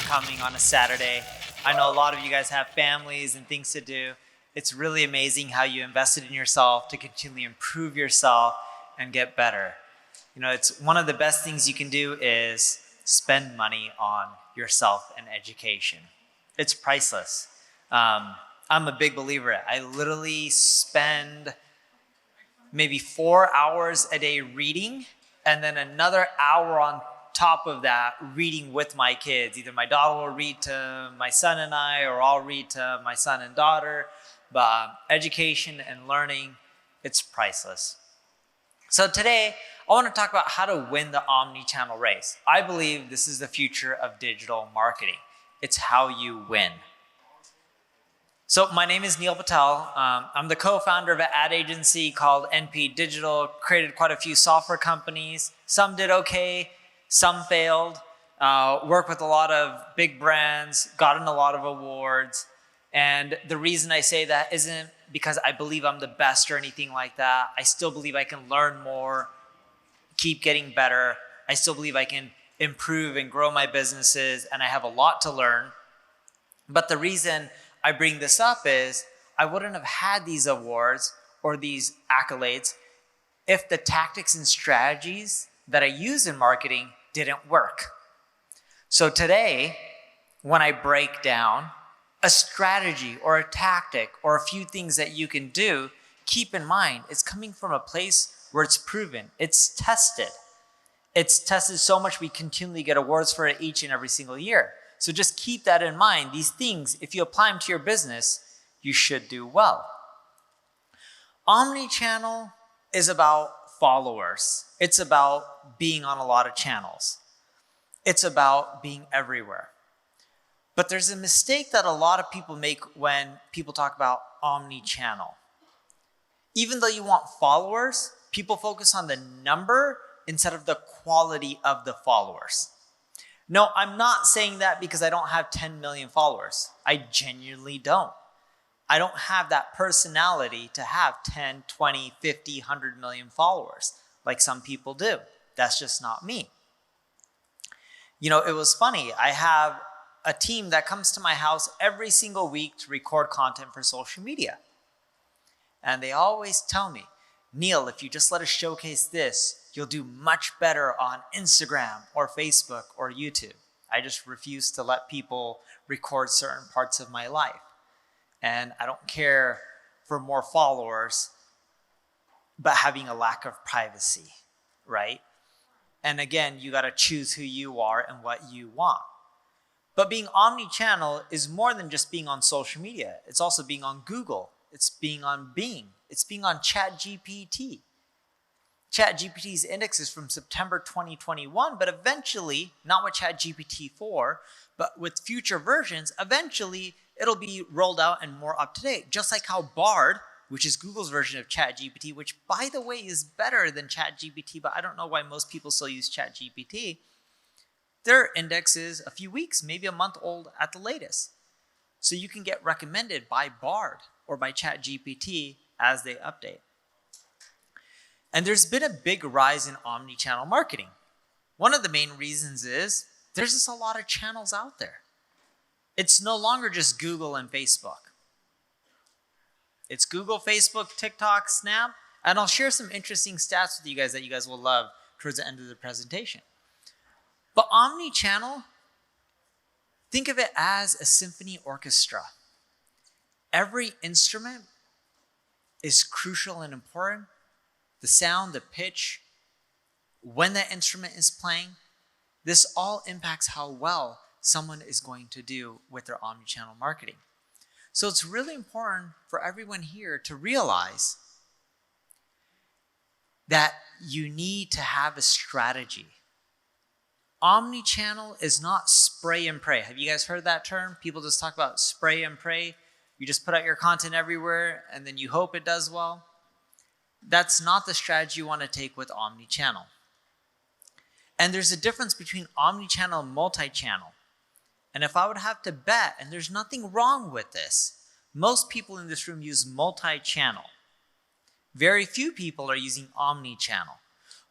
coming on a Saturday. I know a lot of you guys have families and things to do. It's really amazing how you invested in yourself to continually improve yourself and get better. You know, it's one of the best things you can do is spend money on yourself and education. It's priceless. I'm a big believer. I literally spend maybe 4 hours a day reading, and then another hour on top of that reading with my kids. Either my daughter will read to my son and I, or I'll read to my son and daughter. But education and learning, it's priceless. So today, I want to talk about how to win the omni-channel race. I believe this is the future of digital marketing. It's how you win. So my name is NEIL PATEL. I'm the co-founder of an ad agency called NP Digital, created quite a few software companies. Some did okay, some failed, worked with a lot of big brands, gotten a lot of awards. And the reason I say that isn't because I believe I'm the best or anything like that. I still believe I can learn more, keep getting better. I still believe I can improve and grow my businesses, and I have a lot to learn. But the reason I bring this up is I wouldn't have had these awards or these accolades if the tactics and strategies that I use in marketing didn't work. So today, when I break down a strategy or a tactic or a few things that you can do, keep in mind it's coming from a place where it's proven, it's tested. It's tested so much we continually get awards for it each and every single year. So just keep that in mind. These things, if you apply them to your business, you should do well. Omnichannel is about followers. It's about being on a lot of channels. It's about being everywhere. But there's a mistake that a lot of people make when people talk about omni-channel. Even though you want followers, people focus on the number instead of the quality of the followers. No, I'm not saying that because I don't have 10 million followers. I genuinely don't. I don't have that personality to have 10, 20, 50, 100 million followers like some people do. That's just not me. You know, it was funny. I have a team that comes to my house every single week to record content for social media. And they always tell me, Neil, if you just let us showcase this, you'll do much better on Instagram or Facebook or YouTube. I just refuse to let people record certain parts of my life. And I don't care for more followers, but having a lack of privacy, right? And again, you gotta choose who you are and what you want. But being omni-channel is more than just being on social media. It's also being on Google. It's being on Bing. It's being on ChatGPT. ChatGPT's index is from September 2021, but eventually, not with ChatGPT 4, but with future versions, eventually it'll be rolled out and more up to date. Just like how Bard, which is Google's version of ChatGPT, which by the way is better than ChatGPT, but I don't know why most people still use ChatGPT. Their index is a few weeks, maybe a month old at the latest. So you can get recommended by Bard or by ChatGPT as they update. And there's been a big rise in omni-channel marketing. One of the main reasons is there's just a lot of channels out there. It's no longer just Google and Facebook. It's Google, Facebook, TikTok, Snap, and I'll share some interesting stats with you guys that you guys will love towards the end of the presentation. But omni-channel, think of it as a symphony orchestra. Every instrument is crucial and important. The sound, the pitch, when that instrument is playing, this all impacts how well someone is going to do with their omni-channel marketing. So it's really important for everyone here to realize that you need to have a strategy. Omni-channel is not spray and pray. Have you guys heard that term? People just talk about spray and pray. You just put out your content everywhere and then you hope it does well. That's not the strategy you want to take with omni-channel. And there's a difference between omni-channel and multi-channel. And if I would have to bet, and there's nothing wrong with this, most people in this room use multi-channel. Very few people are using omni-channel.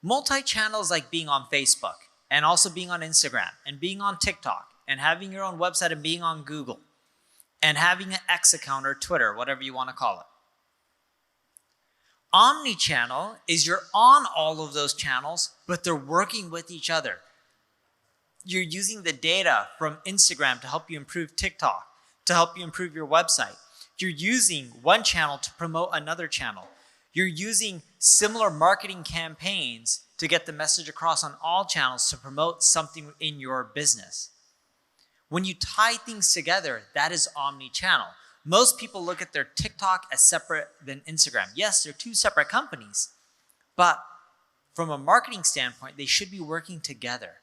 Multi-channel is like being on Facebook and also being on Instagram and being on TikTok and having your own website and being on Google and having an X account or Twitter, whatever you want to call it. Omnichannel is you're on all of those channels, but they're working with each other. You're using the data from Instagram to help you improve TikTok, to help you improve your website. You're using one channel to promote another channel. You're using similar marketing campaigns to get the message across on all channels to promote something in your business. When you tie things together, that is omni-channel. Most people look at their TikTok as separate than Instagram. Yes, they're two separate companies, but from a marketing standpoint, they should be working together.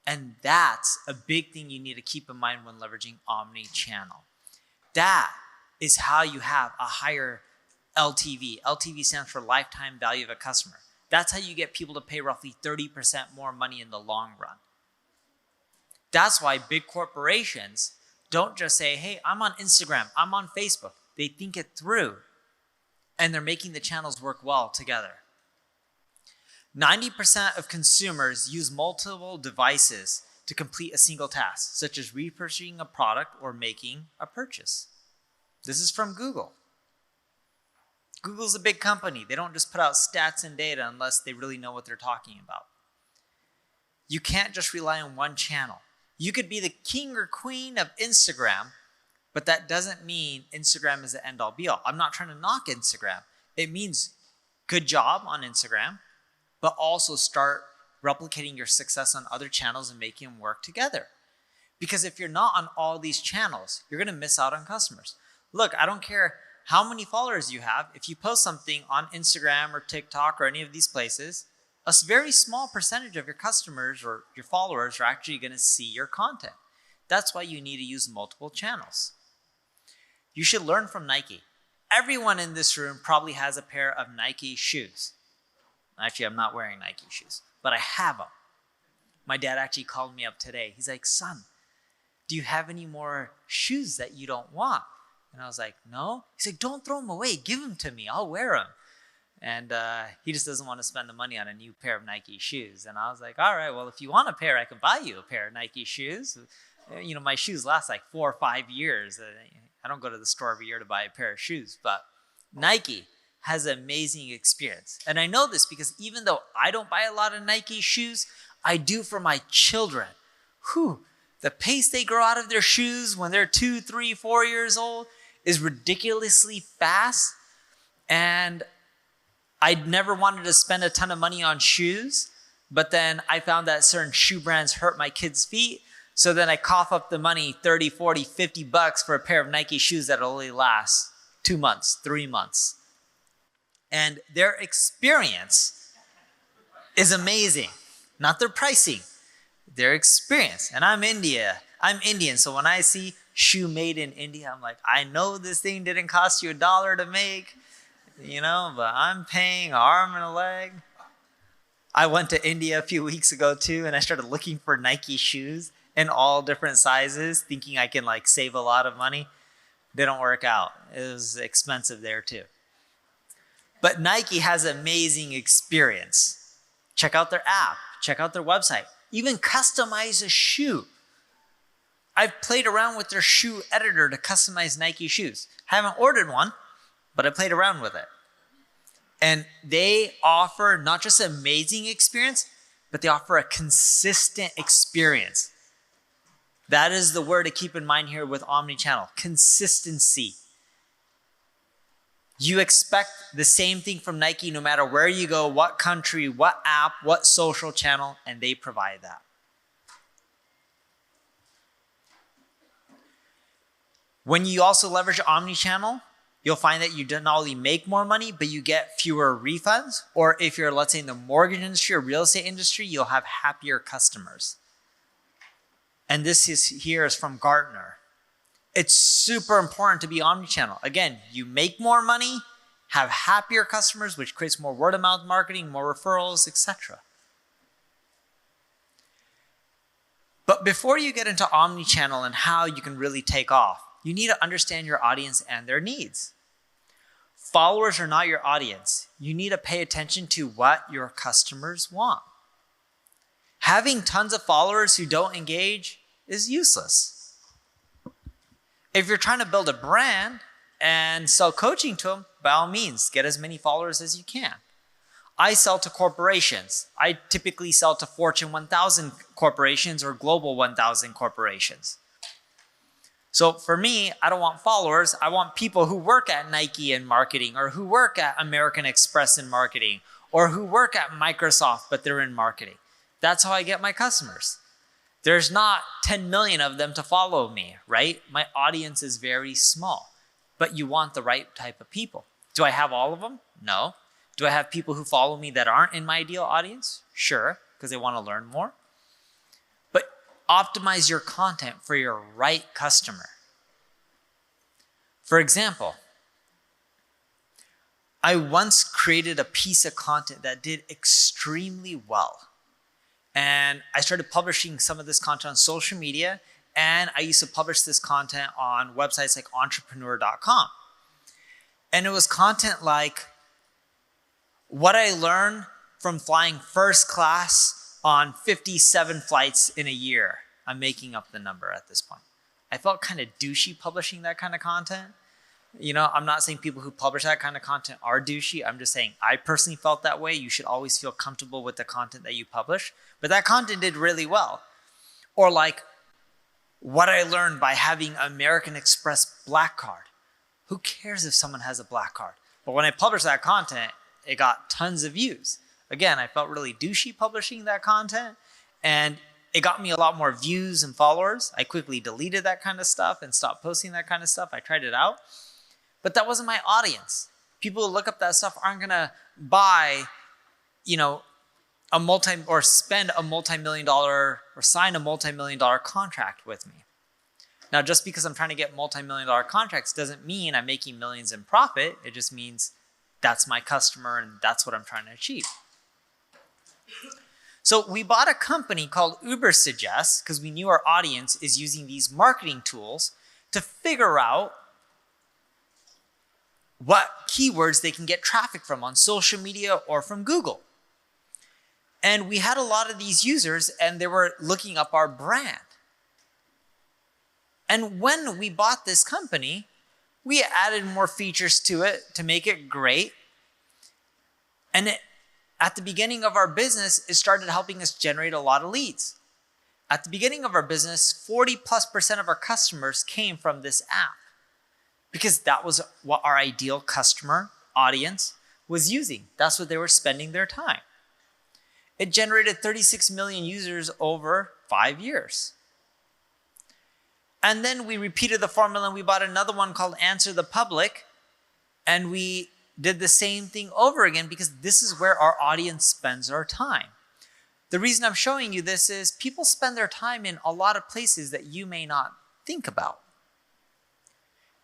And that's a big thing you need to keep in mind when leveraging omni-channel. That is how you have a higher LTV. LTV stands for lifetime value of a customer. That's how you get people to pay roughly 30% more money in the long run. That's why big corporations don't just say, hey, I'm on Instagram, I'm on Facebook. They think it through, and they're making the channels work well together. 90% of consumers use multiple devices to complete a single task, such as repurchasing a product or making a purchase. This is from Google. Google's a big company. They don't just put out stats and data unless they really know what they're talking about. You can't just rely on one channel. You could be the king or queen of Instagram, but that doesn't mean Instagram is the end-all be-all. I'm not trying to knock Instagram. It means good job on Instagram, but also start replicating your success on other channels and making them work together. Because if you're not on all these channels, you're going to miss out on customers. Look, I don't care how many followers you have. If you post something on Instagram or TikTok or any of these places, a very small percentage of your customers or your followers are actually going to see your content. That's why you need to use multiple channels. You should learn from Nike. Everyone in this room probably has a pair of Nike shoes. Actually, I'm not wearing Nike shoes, but I have them. My dad actually called me up today. He's like, son, do you have any more shoes that you don't want? And I was like, no. He's like, don't throw them away. Give them to me. I'll wear them. And he just doesn't want to spend the money on a new pair of Nike shoes. And I was like, all right, well, if you want a pair, I can buy you a pair of Nike shoes. You know, my shoes last like 4 or 5 years. I don't go to the store every year to buy a pair of shoes, but Nike has an amazing experience. And I know this because even though I don't buy a lot of Nike shoes, I do for my children. The pace they grow out of their shoes when they're 2, 3, 4 years old is ridiculously fast. And I never wanted to spend a ton of money on shoes, but then I found that certain shoe brands hurt my kids' feet. So then I cough up the money, 30, 40, 50 bucks for a pair of Nike shoes that only last 2 months, 3 months. And their experience is amazing. Not their pricing, their experience. And I'm Indian, so when I see shoe made in India, I'm like, I know this thing didn't cost you $1 to make, but I'm paying an arm and a leg. I went to India a few weeks ago too, and I started looking for Nike shoes in all different sizes, thinking I can save a lot of money. Didn't work out. It was expensive there too. But Nike has an amazing experience. Check out their app, check out their website, even customize a shoe. I've played around with their shoe editor to customize Nike shoes. Haven't ordered one, but I played around with it. And they offer not just an amazing experience, but they offer a consistent experience. That is the word to keep in mind here with omnichannel, consistency. You expect the same thing from Nike no matter where you go, what country, what app, what social channel, and they provide that. When you also leverage omnichannel, you'll find that you not only make more money, but you get fewer refunds. Or if you're, let's say, in the mortgage industry or real estate industry, you'll have happier customers. And this is from Gartner. It's super important to be omnichannel. Again, you make more money, have happier customers, which creates more word-of-mouth marketing, more referrals, etc. But before you get into omnichannel and how you can really take off, you need to understand your audience and their needs. Followers are not your audience. You need to pay attention to what your customers want. Having tons of followers who don't engage is useless. If you're trying to build a brand and sell coaching to them, by all means, get as many followers as you can. I sell to corporations. I typically sell to Fortune 1000 corporations or Global 1000 corporations. So for me, I don't want followers. I want people who work at Nike in marketing, or who work at American Express in marketing, or who work at Microsoft, but they're in marketing. That's how I get my customers. There's not 10 million of them to follow me, right? My audience is very small, but you want the right type of people. Do I have all of them? No. Do I have people who follow me that aren't in my ideal audience? Sure, because they want to learn more. But optimize your content for your right customer. For example, I once created a piece of content that did extremely well. And I started publishing some of this content on social media, and I used to publish this content on websites like entrepreneur.com. And it was content like what I learned from flying first class on 57 flights in a year. I'm making up the number at this point. I felt kind of douchey publishing that kind of content. You know, I'm not saying people who publish that kind of content are douchey. I'm just saying I personally felt that way. You should always feel comfortable with the content that you publish. But that content did really well. Or like what I learned by having American Express Black Card. Who cares if someone has a Black Card? But when I published that content, it got tons of views. Again, I felt really douchey publishing that content, and it got me a lot more views and followers. I quickly deleted that kind of stuff and stopped posting that kind of stuff. I tried it out. But that wasn't my audience. People who look up that stuff aren't gonna buy, you know, or spend a multi-million dollar or sign a multi-million dollar contract with me. Now, just because I'm trying to get multi-million dollar contracts doesn't mean I'm making millions in profit. It just means that's my customer and that's what I'm trying to achieve. So we bought a company called UberSuggest because we knew our audience is using these marketing tools to figure out what keywords they can get traffic from on social media or from Google. And we had a lot of these users and they were looking up our brand. And when we bought this company, we added more features to it to make it great. And at the beginning of our business, it started helping us generate a lot of leads. At the beginning of our business, 40+% of our customers came from this app because that was what our ideal customer audience was using. That's what they were spending their time. It generated 36 million users over 5 years. And then we repeated the formula and we bought another one called Answer the Public. And we did the same thing over again because this is where our audience spends our time. The reason I'm showing you this is people spend their time in a lot of places that you may not think about.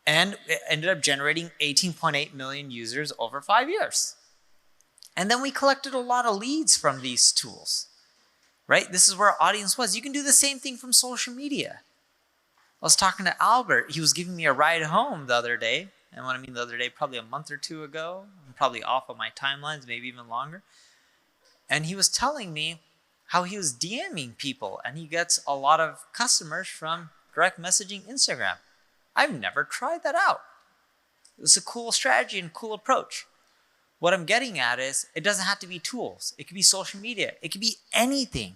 And it ended up generating 18.8 million users over 5 years. And then we collected a lot of leads from these tools, right? This is where our audience was. You can do the same thing from social media. I was talking to Albert. He was giving me a ride home the other day. And when I mean the other day, probably a month or two ago. I'm probably off of my timelines, maybe even longer. And he was telling me how he was DMing people. And he gets a lot of customers from direct messaging Instagram. I've never tried that out. It's a cool strategy and cool approach. What I'm getting at is it doesn't have to be tools. It could be social media. It could be anything.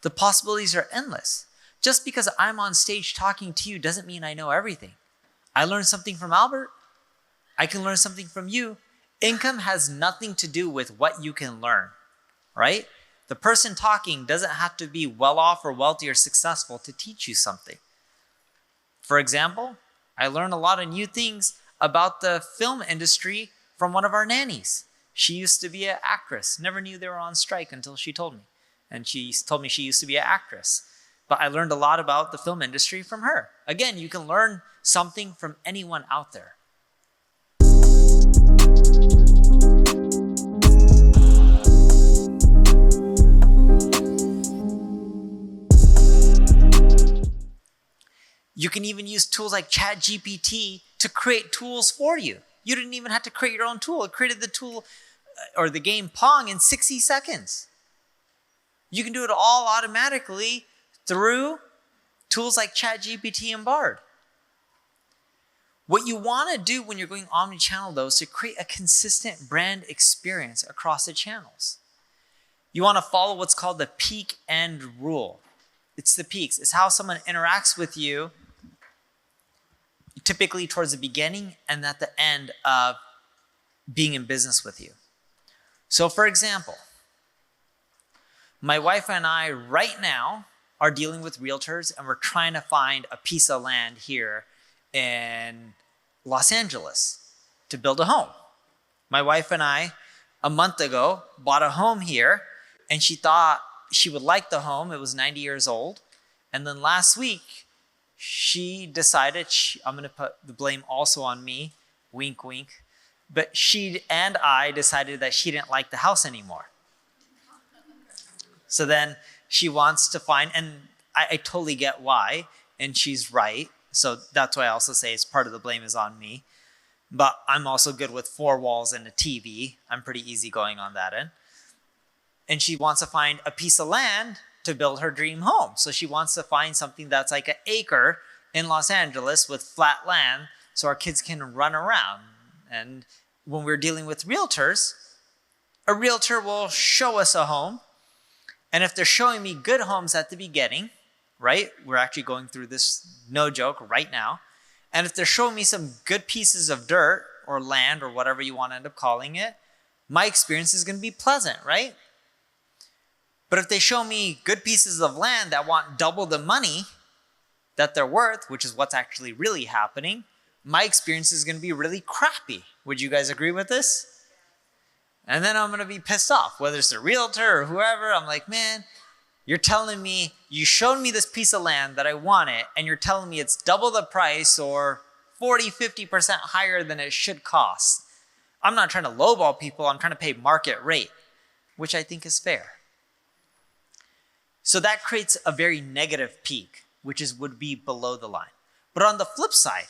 The possibilities are endless. Just because I'm on stage talking to you doesn't mean I know everything. I learned something from Albert. I can learn something from you. Income has nothing to do with what you can learn, right? The person talking doesn't have to be well off or wealthy or successful to teach you something. For example, I learned a lot of new things about the film industry from one of our nannies. She used to be an actress. Never knew they were on strike until she told me. And she told me she used to be an actress. But I learned a lot about the film industry from her. Again, you can learn something from anyone out there. You can even use tools like ChatGPT to create tools for you. You didn't even have to create your own tool. It created the tool or the game Pong in 60 seconds. You can do it all automatically through tools like ChatGPT and Bard. What you want to do when you're going omni-channel, though, is to create a consistent brand experience across the channels. You want to follow what's called the peak end rule. It's the peaks. It's how someone interacts with you, typically towards the beginning and at the end of being in business with you. So, for example, my wife and I right now are dealing with realtors, and we're trying to find a piece of land here in Los Angeles to build a home. My wife and I, a month ago, bought a home here, and she thought she would like the home. It was 90 years old. And then last week, she decided, I'm going to put the blame also on me, wink, wink, but she and I decided that she didn't like the house anymore. So then she wants to find, and I totally get why, and she's right. So that's why I also say it's part of the blame is on me. But I'm also good with 4 walls and a TV. I'm pretty easygoing on that end. And she wants to find a piece of land to build her dream home. So she wants to find something that's like an acre in Los Angeles with flat land so our kids can run around. And when we're dealing with realtors, a realtor will show us a home. And if they're showing me good homes at the beginning, right? We're actually going through this, no joke, right now. And if they're showing me some good pieces of dirt or land or whatever you want to end up calling it, my experience is going to be pleasant, right? But if they show me good pieces of land that want double the money that they're worth, which is what's actually really happening, my experience is going to be really crappy. Would you guys agree with this? And then I'm going to be pissed off, whether it's a realtor or whoever. I'm like, man, you're telling me, you showed me this piece of land that I wanted, and you're telling me it's double the price or 40, 50% higher than it should cost. I'm not trying to lowball people. I'm trying to pay market rate, which I think is fair. So that creates a very negative peak, which would be below the line. But on the flip side,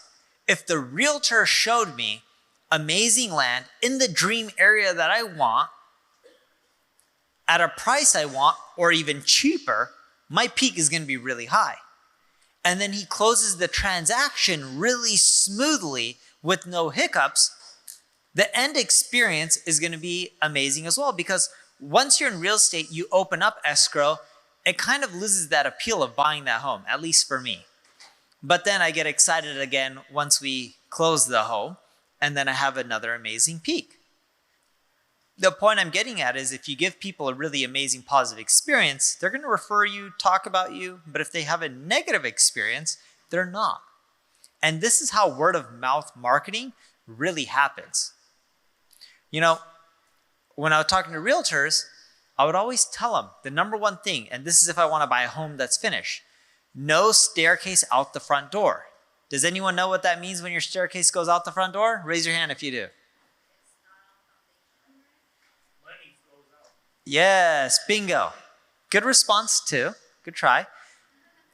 if the realtor showed me amazing land in the dream area that I want, at a price I want, or even cheaper, my peak is going to be really high. And then he closes the transaction really smoothly with no hiccups. The end experience is going to be amazing as well, because once you're in real estate, you open up escrow, it kind of loses that appeal of buying that home, at least for me. But then I get excited again once we close the home, and then I have another amazing peak. The point I'm getting at is if you give people a really amazing positive experience, they're going to refer you, talk about you, but if they have a negative experience, they're not. And this is how word of mouth marketing really happens. You know, when I was talking to realtors, I would always tell them the number one thing, and this is if I want to buy a home that's finished, no staircase out the front door. Does anyone know what that means when your staircase goes out the front door? Raise your hand if you do. Yes, bingo. Good response too. Good try.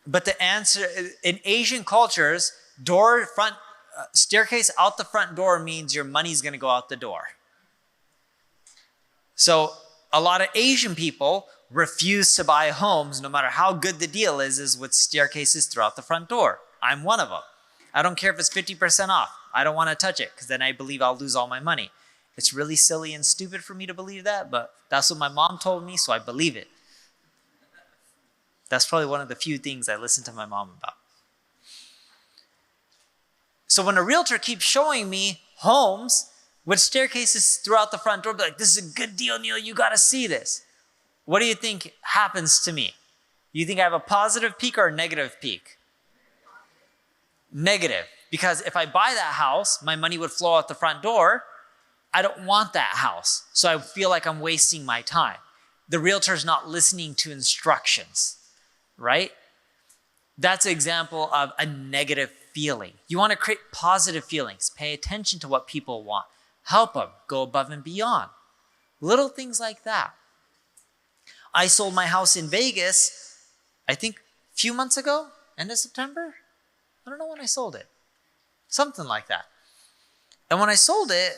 But the answer, in Asian cultures, staircase out the front door means your money's going to go out the door. So a lot of Asian people refuse to buy homes, no matter how good the deal is with staircases throughout the front door. I'm one of them. I don't care if it's 50% off. I don't want to touch it because then I believe I'll lose all my money. It's really silly and stupid for me to believe that, but that's what my mom told me, so I believe it. That's probably one of the few things I listen to my mom about. So when a realtor keeps showing me homes with staircases throughout the front door, be like, this is a good deal, Neil, you got to see this. What do you think happens to me? You think I have a positive peak or a negative peak? Negative, because if I buy that house, my money would flow out the front door. I don't want that house, so I feel like I'm wasting my time. The realtor's not listening to instructions, right? That's an example of a negative feeling. You want to create positive feelings. Pay attention to what people want. Help them. Go above and beyond. Little things like that. I sold my house in Vegas, I think a few months ago, end of September. I don't know when I sold it. Something like that. And when I sold it,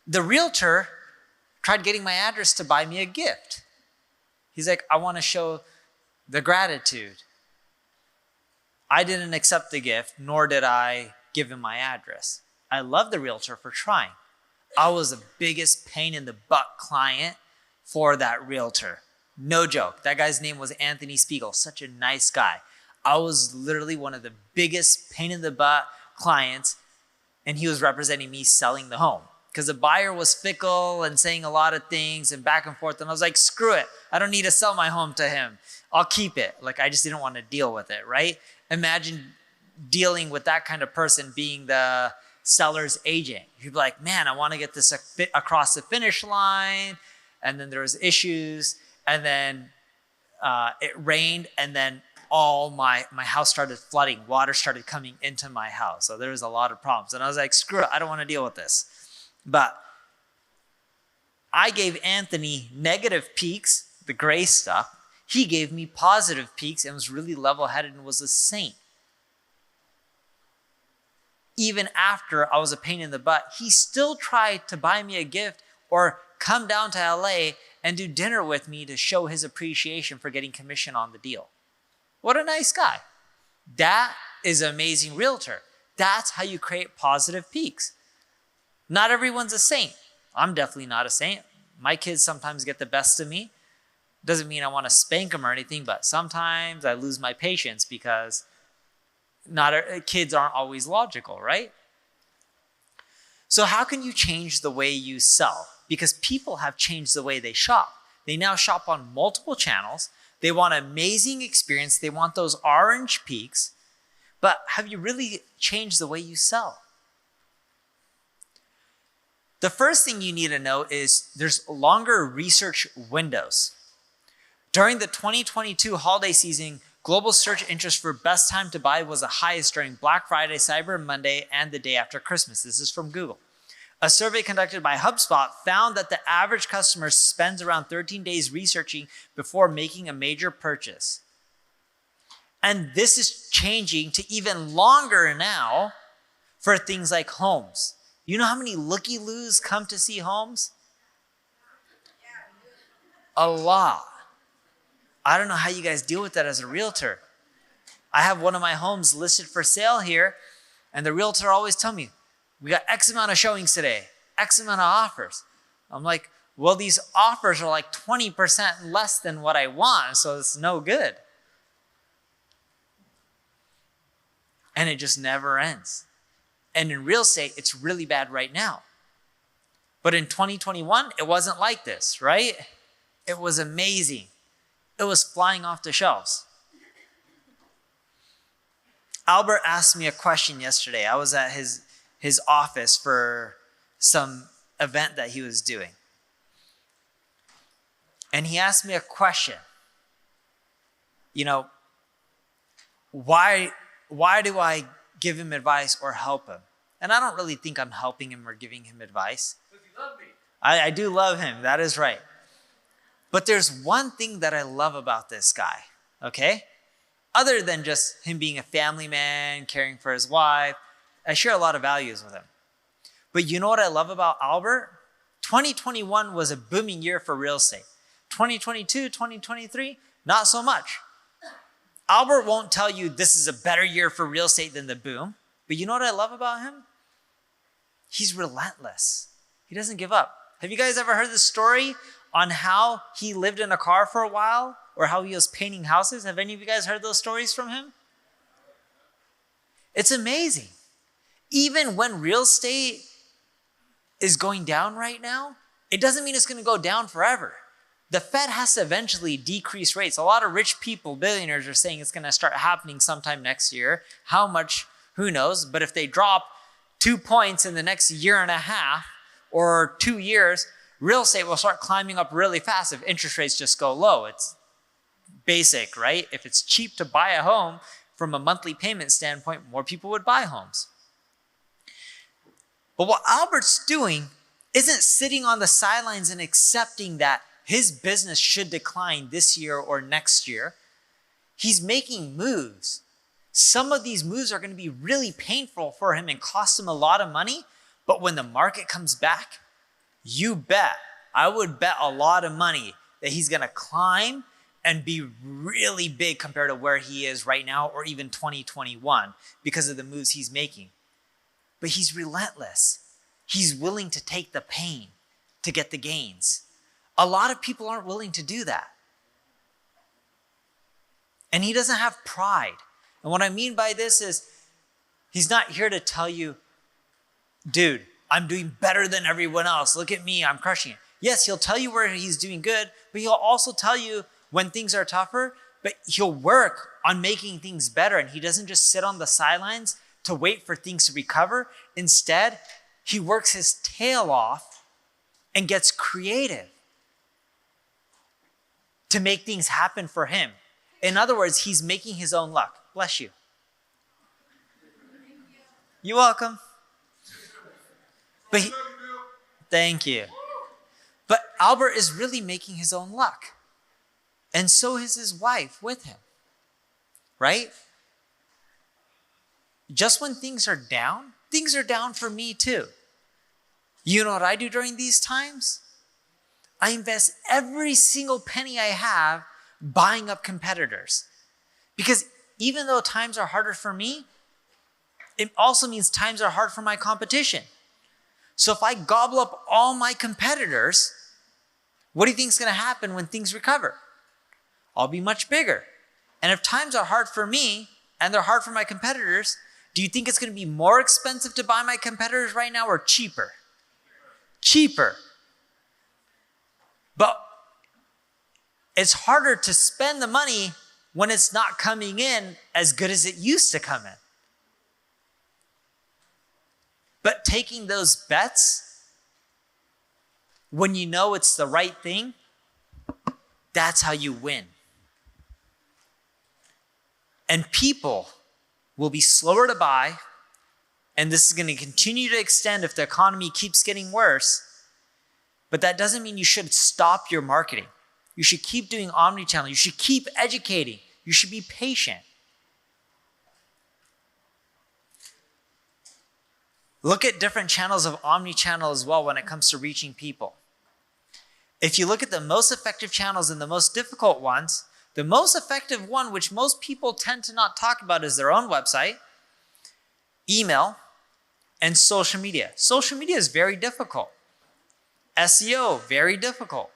the realtor tried getting my address to buy me a gift. He's like, I want to show the gratitude. I didn't accept the gift, nor did I give him my address. I love the realtor for trying. I was the biggest pain in the butt client for that realtor. No joke. That guy's name was Anthony Spiegel. Such a nice guy. I was literally one of the biggest pain in the butt clients, and he was representing me selling the home because the buyer was fickle and saying a lot of things and back and forth. And I was like, screw it. I don't need to sell my home to him. I'll keep it. Like, I just didn't want to deal with it, right? Imagine dealing with that kind of person being the seller's agent. You'd be like, man, I want to get this across the finish line. And then there was issues. And then it rained. And then all my house started flooding. Water started coming into my house. So there was a lot of problems. And I was like, screw it. I don't want to deal with this. But I gave Anthony negative peaks, the gray stuff. He gave me positive peaks and was really level-headed and was a saint. Even after I was a pain in the butt, he still tried to buy me a gift or come down to LA and do dinner with me to show his appreciation for getting commission on the deal. What a nice guy. That is an amazing realtor. That's how you create positive peaks. Not everyone's a saint. I'm definitely not a saint. My kids sometimes get the best of me. Doesn't mean I want to spank them or anything, but sometimes I lose my patience because kids aren't always logical, right? So how can you change the way you sell? Because people have changed the way they shop. They now shop on multiple channels. They want an amazing experience. They want those orange peaks. But have you really changed the way you sell? The first thing you need to know is there's longer research windows. During the 2022 holiday season, global search interest for best time to buy was the highest during Black Friday, Cyber Monday, and the day after Christmas. This is from Google. A survey conducted by HubSpot found that the average customer spends around 13 days researching before making a major purchase. And this is changing to even longer now for things like homes. You know how many looky-loos come to see homes? A lot. I don't know how you guys deal with that as a realtor. I have one of my homes listed for sale here, and the realtor always tells me, we got X amount of showings today, X amount of offers. I'm like, well, these offers are like 20% less than what I want, so it's no good. And it just never ends. And in real estate, it's really bad right now. But in 2021, it wasn't like this, right? It was amazing. It was flying off the shelves. Albert asked me a question yesterday. I was at his office for some event that he was doing. And he asked me a question. You know, why do I give him advice or help him? And I don't really think I'm helping him or giving him advice. Because you love me. I do love him. That is right. But there's one thing that I love about this guy, okay? Other than just him being a family man, caring for his wife, I share a lot of values with him. But you know what I love about Albert? 2021 was a booming year for real estate. 2022, 2023, not so much. Albert won't tell you this is a better year for real estate than the boom. But you know what I love about him? He's relentless. He doesn't give up. Have you guys ever heard the story on how he lived in a car for a while or how he was painting houses? Have any of you guys heard those stories from him? It's amazing. Even when real estate is going down right now, it doesn't mean it's going to go down forever. The Fed has to eventually decrease rates. A lot of rich people, billionaires, are saying it's going to start happening sometime next year. How much, who knows? But if they drop 2 points in the next year and a half or 2 years, real estate will start climbing up really fast if interest rates just go low. It's basic, right? If it's cheap to buy a home from a monthly payment standpoint, more people would buy homes. But what Albert's doing isn't sitting on the sidelines and accepting that his business should decline this year or next year. He's making moves. Some of these moves are going to be really painful for him and cost him a lot of money. But when the market comes back, you bet, I would bet a lot of money that he's going to climb and be really big compared to where he is right now or even 2021 because of the moves he's making. But he's relentless. He's willing to take the pain to get the gains. A lot of people aren't willing to do that. And he doesn't have pride. And what I mean by this is he's not here to tell you, dude, I'm doing better than everyone else. Look at me, I'm crushing it. Yes, he'll tell you where he's doing good, but he'll also tell you when things are tougher, but he'll work on making things better. And he doesn't just sit on the sidelines to wait for things to recover. Instead, he works his tail off and gets creative to make things happen for him. In other words, he's making his own luck. Bless you. You're welcome. But thank you. But Albert is really making his own luck. And so is his wife with him. Right? Just when things are down for me too. You know what I do during these times? I invest every single penny I have buying up competitors. Because even though times are harder for me, it also means times are hard for my competition. So if I gobble up all my competitors, what do you think is going to happen when things recover? I'll be much bigger. And if times are hard for me and they're hard for my competitors, do you think it's going to be more expensive to buy my competitors right now or cheaper? Cheaper. But it's harder to spend the money when it's not coming in as good as it used to come in. But taking those bets when you know it's the right thing, that's how you win. And people will be slower to buy, and this is going to continue to extend if the economy keeps getting worse. But that doesn't mean you should stop your marketing. You should keep doing omnichannel. You should keep educating. You should be patient. Look at different channels of omnichannel as well when it comes to reaching people. If you look at the most effective channels and the most difficult ones, the most effective one, which most people tend to not talk about, is their own website, email, and social media. Social media is very difficult. SEO, very difficult.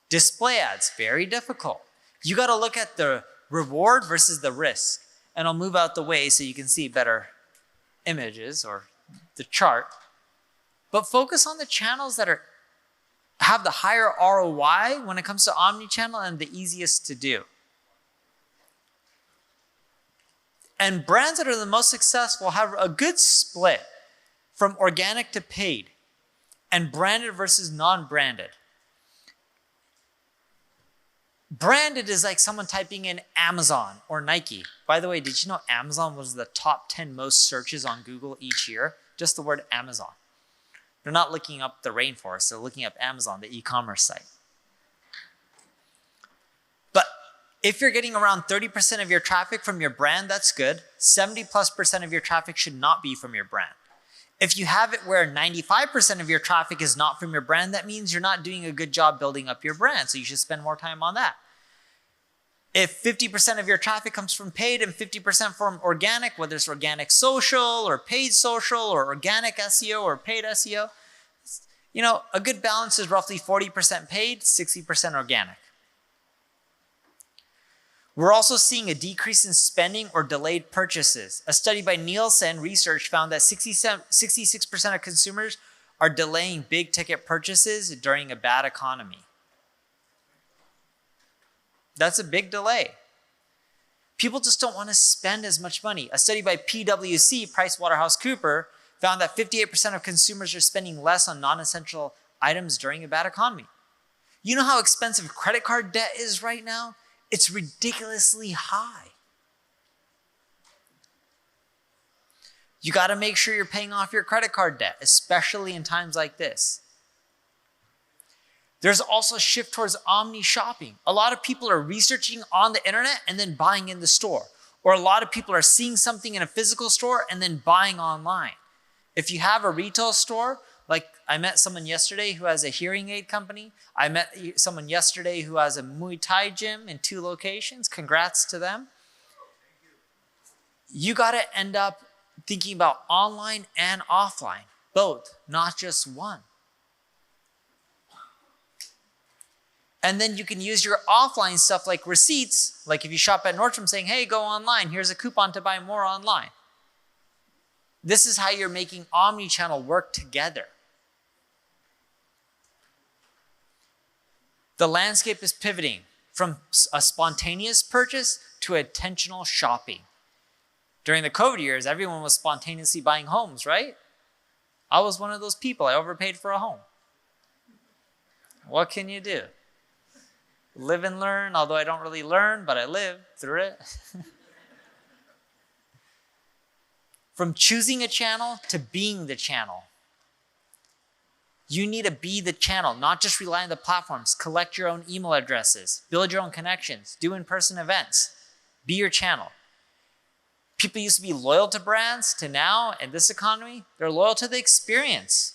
Display ads, very difficult. You got to look at the reward versus the risk. And I'll move out the way so you can see better images or the chart. But focus on the channels that have the higher ROI when it comes to omnichannel and the easiest to do. And brands that are the most successful have a good split from organic to paid and branded versus non-branded. Branded is like someone typing in Amazon or Nike. By the way, did you know Amazon was the top 10 most searches on Google each year? Just the word Amazon. They're not looking up the rainforest, they're looking up Amazon, the e-commerce site. But if you're getting around 30% of your traffic from your brand, that's good. 70+% of your traffic should not be from your brand. If you have it where 95% of your traffic is not from your brand, that means you're not doing a good job building up your brand, so you should spend more time on that. If 50% of your traffic comes from paid and 50% from organic, whether it's organic social or paid social or organic SEO or paid SEO, you know, a good balance is roughly 40% paid, 60% organic. We're also seeing a decrease in spending or delayed purchases. A study by Nielsen Research found that 66% of consumers are delaying big ticket purchases during a bad economy. That's a big delay. People just don't want to spend as much money. A study by PwC, PricewaterhouseCoopers, found that 58% of consumers are spending less on non-essential items during a bad economy. You know how expensive credit card debt is right now? It's ridiculously high. You got to make sure you're paying off your credit card debt, especially in times like this. There's also a shift towards omni shopping. A lot of people are researching on the internet and then buying in the store. Or a lot of people are seeing something in a physical store and then buying online. If you have a retail store, Like I met someone yesterday who has a hearing aid company. I met someone yesterday who has a Muay Thai gym in 2 locations. Congrats to them. You got to end up thinking about online and offline, both, not just one. And then you can use your offline stuff like receipts, like if you shop at Nordstrom saying, hey, go online, here's a coupon to buy more online. This is how you're making omni-channel work together. The landscape is pivoting from a spontaneous purchase to attentional shopping. During the COVID years, everyone was spontaneously buying homes, right? I was one of those people. I overpaid for a home. What can you do? Live and learn, although I don't really learn, but I live through it. From choosing a channel to being the channel. You need to be the channel, not just rely on the platforms. Collect your own email addresses, build your own connections, do in-person events. Be your channel. People used to be loyal to brands, to now, in this economy, they're loyal to the experience.